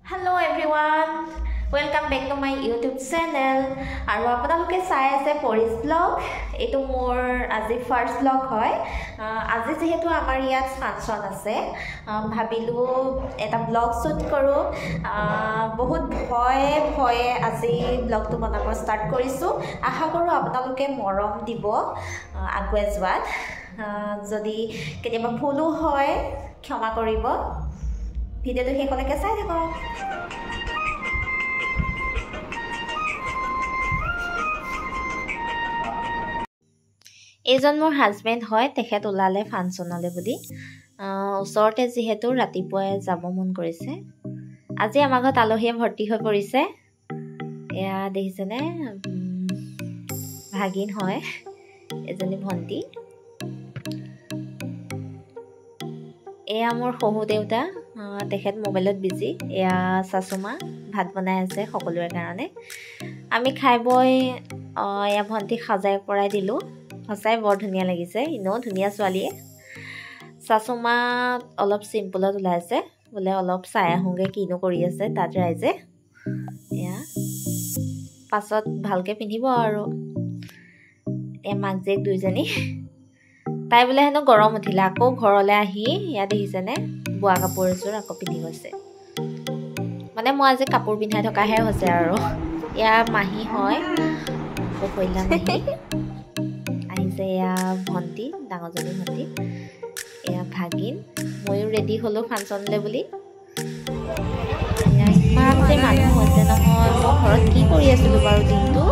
Hello everyone, welcome back to my YouTube channel. আৰু আপোনালোকে চাই আছে পৰিস ব্লগ। এটো মোৰ আজি ফাৰ্স্ট ব্লগ হয়। আজি যেহেতু আমাৰ ইয়াত ফাংচন আছে, ভাবিলো এটা ব্লগ শুট কৰো। বহুত ভয়ে আজি ব্লগটো বনাব ষ্টাৰ্ট কৰিছো। আশা কৰো আপোনালোকে মৰম দিব আগুৱাই যোৱাত। যদি কেতিয়াবা ভুলো হয় ক্ষমা কৰিব। ভিডিওটো শেষলৈকে চাই থাকক। এইজন মোৰ হাজবেণ্ড হয়, তেখেত ওলালে ফাংচনলৈ বুলি। ওচৰতে যিহেতু ৰাতিপুৱাই যাব মন কৰিছে। আজি আমাৰ ঘৰত আলহীয়ে ভৰ্তি হৈ পৰিছে। এয়া দেখিছেনে, ভাগিন হয় এজনী ভণ্টি। এয়া মোৰ শহু দেউতা, তেখেত মোবাইলত বিজি। এয়া চাচুমা ভাত বনাই আছে সকলোৰে কাৰণে। আমি খাই বৈ এয়া ভণ্টিক সাজাই পৰাই দিলোঁ। সঁচাই বৰ ধুনীয়া লাগিছে, এনেও ধুনীয়া ছোৱালীয়ে। চাচুমা অলপ চিম্পুলত ওলাইছে, বোলে অলপ চাই আহোঁগৈ কিনো কৰি আছে তাত ৰাইজে। এয়া পাছত ভালকৈ পিন্ধিব আৰু। এয়া মাক জীয়েক দুইজনী। তাই বোলে হেনো গৰম উঠিলে, আকৌ ঘৰলৈ আহি ইয়াত দেখিছেনে বোৱা কাপোৰ এযোৰ আকৌ পিন্ধি গৈছে। মানে মই আজি কাপোৰ পিন্ধাই থকাহে হৈছে আৰু। এয়া মাহী হয়, পকৈলা মাহী আহিছে। এয়া ভণ্টি, ডাঙৰজনী ভণ্টি। এয়া ভাগিন। ময়ো ৰেডি হ'লোঁ ফাংচনলৈ বুলি। এয়া ইমান যে মানুহ হৈছে নহয়। মই ঘৰত কি কৰি আছিলোঁ বাৰু দিনটো।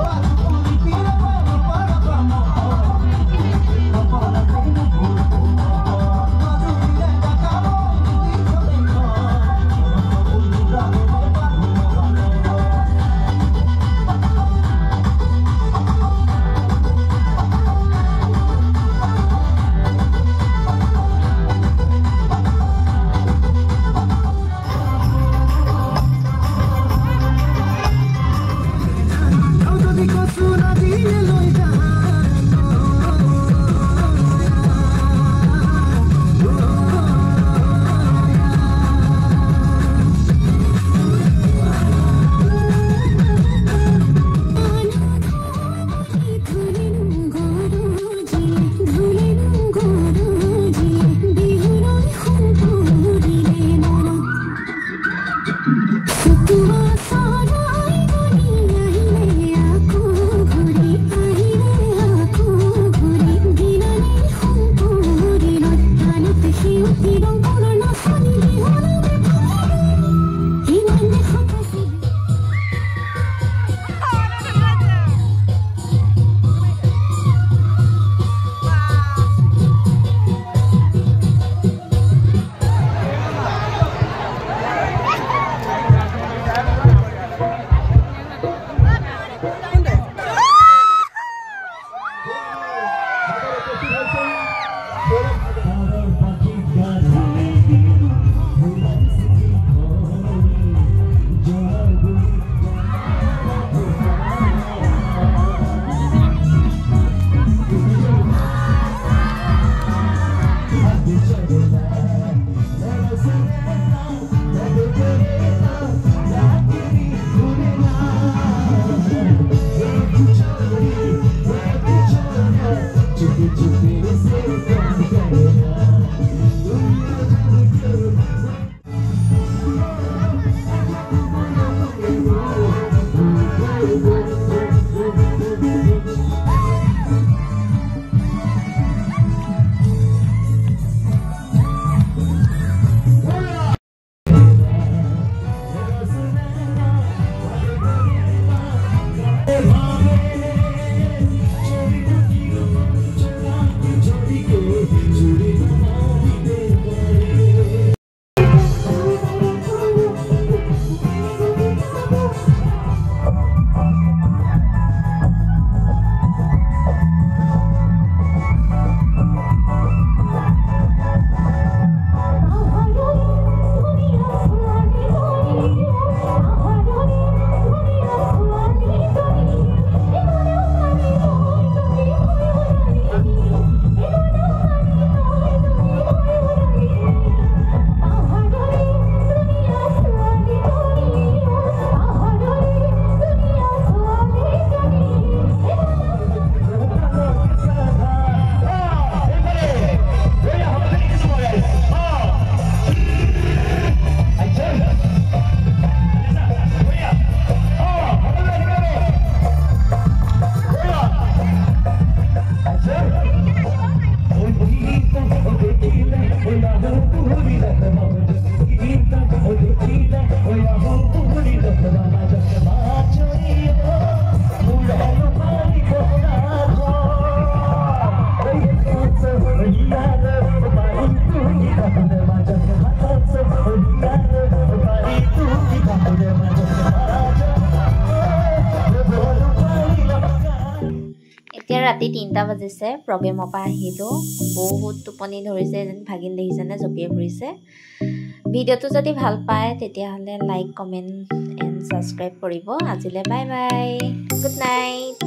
ৰাতি 3টা বাজিছে প্ৰগ্ৰেমৰ পৰা আহিলোঁ বহুত টোপনি ধৰিছে যেন ভাগিন দেখিছেনে জঁপিয়াই ফুৰিছে ভিডিঅ'টো যদি ভাল পায় তেতিয়াহ'লে লাইক কমেণ্ট এণ্ড ছাবস্ক্ৰাইব কৰিব আজিলৈ বাই বাই গুড নাইট